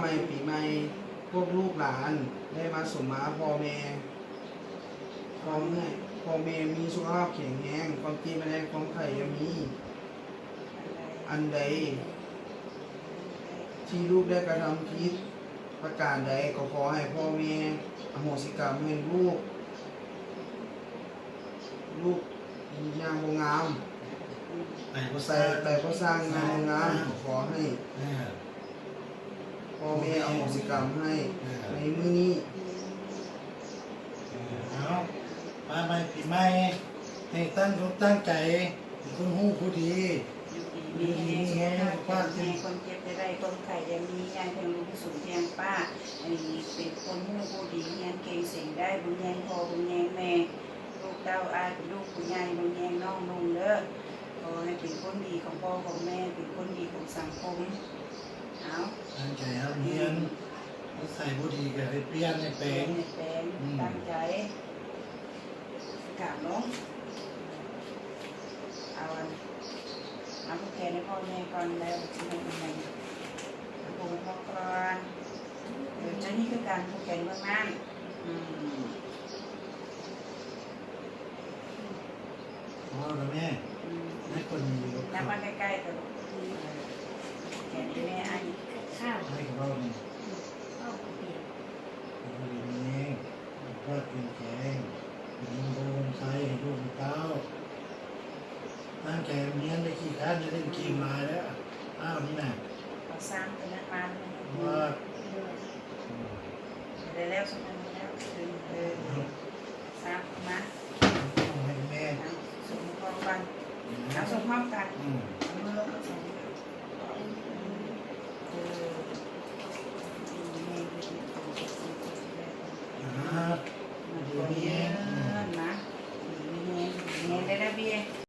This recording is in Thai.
ใหม่ปีใหม่พวกลูกหลานได้มาสมมาพ่อแม่พ่อแม่มีสุขภาพแข็งแรงความเจ็บไม่ได้ความไข้ยังมีอันใดที่ลูกได้กระทำผิดประการใดก็ขอให้พ่อแม่อโหสิกรรมให้ลูกย่างบ่งาม แต่ก็ ใส่แต่ก็สร้างงานงามขอให้พ่อแม่อโหสิกรรมให้ในมื้อนี้ เอามาใหม่ปีใหม่ให้ตั้งอกตั้งใจเป็นคนหู้ผู้ดี มีแห้งคนเจ็บได้คนไข้ยังมีงานเพียงลูกสูงเพียงป้าอันนี้เป็นคนหู้ผู้ดีงานเก่งเสียงได้บุญแยงพ่อบุญแยงแม่ลูกเต้าอาเป็นลูกผู้ใหญ่บุญแยงน้องนุ่งเด้อขอให้เป็นคนดีของพ่อของแม่เป็นคนดีของสังคมเอา ตั้งใจเอาเรียนใส่ผู้ดีกับเปลี่ยนในแปลง ตั้งใจกราบน้องเอาผู้แก่ในพ่อแม่ก่อนแล้วจะเป็นยังไงผู้พ่อก่อนเดี๋ยวจะนี่คือการผู้แก่เมืองนั่น พ่อกับแม่ให้คนดีกับ นับมาใกล้ๆตัวแก่แม่อันข้าว ให้กับเราเนี่ย ข้าวเปียก เราดีนี่ก็กินแกงกินโดนใส่ลูกเต้าตั้งใจเรียนได้ขี้ข้านจะเล่นเกมมาแล้วอ้าวนี่น่ะ เราสร้างเป็นนักมัน ว่า ได้แล้วสมัยแล้วสร้างมา ให้แม่ ส่งพร้อมกันเอาส่งพร้อมกันมือก็ส่งครับ เบียร์นะเบียร์ได้แล้วเบียร์